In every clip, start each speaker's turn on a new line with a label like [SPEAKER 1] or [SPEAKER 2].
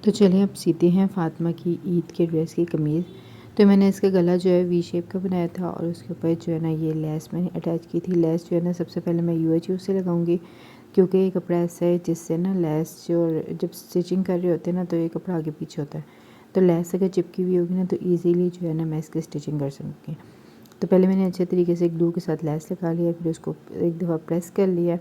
[SPEAKER 1] तो चलिए अब सीते हैं फ़ातिमा की ईद के ड्रेस की कमीज़। तो मैंने इसका गला जो है वी शेप का बनाया था और उसके ऊपर जो है ना ये लेस मैंने अटैच की थी। लेस जो है ना सबसे पहले मैं UHU से लगाऊंगी, क्योंकि ये कपड़ा ऐसा है जिससे ना लेस जो जब स्टिचिंग कर रहे होते हैं ना तो ये कपड़ा आगे पीछे होता है, तो लेस अगर चिपकी हुई होगी ना तो ईज़िली जो है ना मैं इसकी स्टिचिंग कर सकूँगी। तो पहले मैंने अच्छे तरीके से ग्लू के साथ लेस लगा लिया, फिर उसको एक दफ़ा प्रेस कर लिया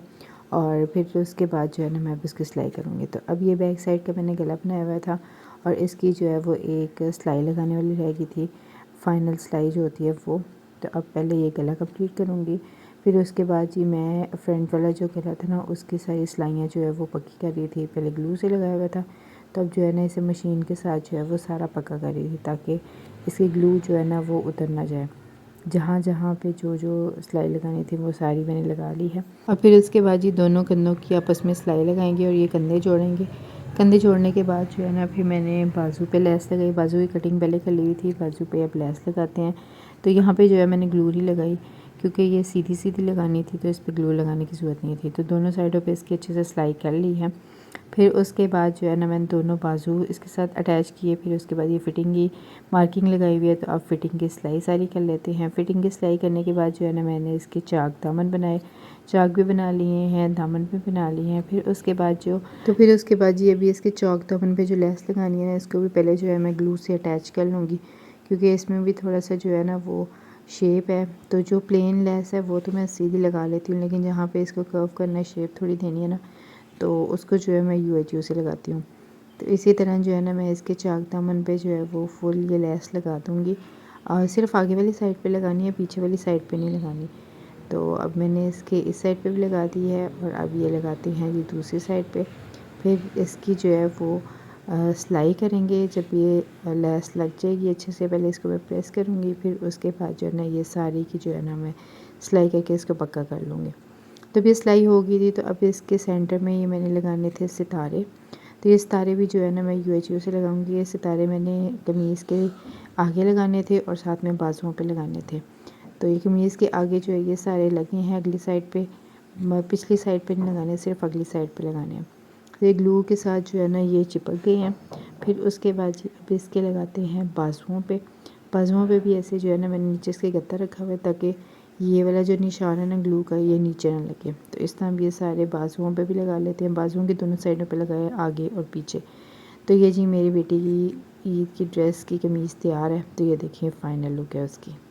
[SPEAKER 1] और फिर उसके बाद जो है ना मैं अब इसकी सिलाई करूँगी। तो अब ये बैक साइड का मैंने गला बनाया हुआ था और इसकी जो है वो एक सिलाई लगाने वाली रह गई थी, फाइनल सिलाई जो होती है वो। तो अब पहले ये गला कंप्लीट करूँगी, फिर उसके बाद जी मैं फ्रंट वाला जो गला था ना उसकी सारी सिलाइयाँ जो है वो पक्की कर रही थी। पहले ग्लू से लगाया हुआ था, तब जो है ना इसे मशीन के साथ जो है वो सारा पक्का कर रही थी ताकि इसकी ग्लू जो है ना वो उतर ना जाए। जहाँ जहाँ पे जो जो सिलाई लगानी थी वो सारी मैंने लगा ली है। और फिर उसके बाद ये दोनों कंधों की आपस में सिलाई लगाएंगे और ये कंधे जोड़ेंगे। कंधे जोड़ने के बाद जो है ना फिर मैंने बाजू पे लेस लगाई। बाजू की कटिंग पहले कर ली हुई थी, बाजू पे अब लेस लगाते हैं। तो यहाँ पे जो है मैंने ग्लू ही लगाई, क्योंकि ये सीधी सीधी लगानी थी तो इस पर ग्लू लगाने की ज़रूरत नहीं थी। तो दोनों साइडों पे इसकी अच्छे से सिलाई कर ली है। फिर उसके बाद जो है ना मैंने दोनों बाजू इसके साथ अटैच किए। फिर उसके बाद ये फिटिंग की मार्किंग लगाई हुई है, तो अब फिटिंग की सिलाई सारी कर लेते हैं। फिटिंग की सिलाई करने के बाद जो है ना मैंने इसके चाक दामन बनाए, चाक भी बना लिए हैं, दामन भी बना लिए हैं। फिर उसके बाद ये भी इसके चाक दामन पे जो लेस लगानी है ना इसको भी पहले जो है मैं ग्लू से अटैच कर लूँगी, क्योंकि इसमें भी थोड़ा सा जो है ना वो शेप है। तो जो प्लेन लेस है वो तो मैं सीधी लगा लेती हूँ, लेकिन जहाँ पे इसको कर्व करना है, शेप थोड़ी देनी है ना, तो उसको जो है मैं UHU से लगाती हूँ। तो इसी तरह जो है ना मैं इसके चाक दामन पे जो है वो फुल ये लेस लगा दूँगी और सिर्फ आगे वाली साइड पे लगानी है, पीछे वाली साइड पे नहीं लगानी। तो अब मैंने इसके इस साइड पे भी लगा दी है और अब ये लगाते हैं जी दूसरी साइड पे। फिर इसकी जो है वो सिलाई करेंगे। जब ये लेस लग जाएगी अच्छे से, पहले इसको मैं प्रेस करूँगी, फिर उसके बाद जो है ना ये सारी की जो है ना मैं सिलाई करके इसको पक्का कर लूँगी। तब ये सिलाई हो गई थी, तो अब इसके सेंटर में ये मैंने लगाने थे सितारे। तो ये सितारे भी जो है ना मैं UHU से लगाऊंगी। ये सितारे मैंने कमीज़ के आगे लगाने थे और साथ में बाजुओं पे लगाने थे। तो ये कमीज़ के आगे जो है ये सारे लगे हैं, अगली साइड पे पिछली साइड पे नहीं लगाने, सिर्फ अगली साइड पे लगाने हैं। तो ये ग्लू के साथ जो है ना ये चिपक गए हैं। फिर उसके बाद अब इसके लगाते हैं बाजुओं पे। बाजुओं पे भी ऐसे जो है ना मैंने नीचे इसके गत्ता रखा हुआ है ताकि ये वाला जो निशान है ना ग्लू का ये नीचे ना लगे। तो इस तरह हम ये सारे बाजुओं पे भी लगा लेते हैं, बाजुओं की दोनों साइडों पे लगाए आगे और पीछे। तो ये जी मेरी बेटी की ईद की ड्रेस की कमीज़ तैयार है। तो ये देखिए फाइनल लुक है उसकी।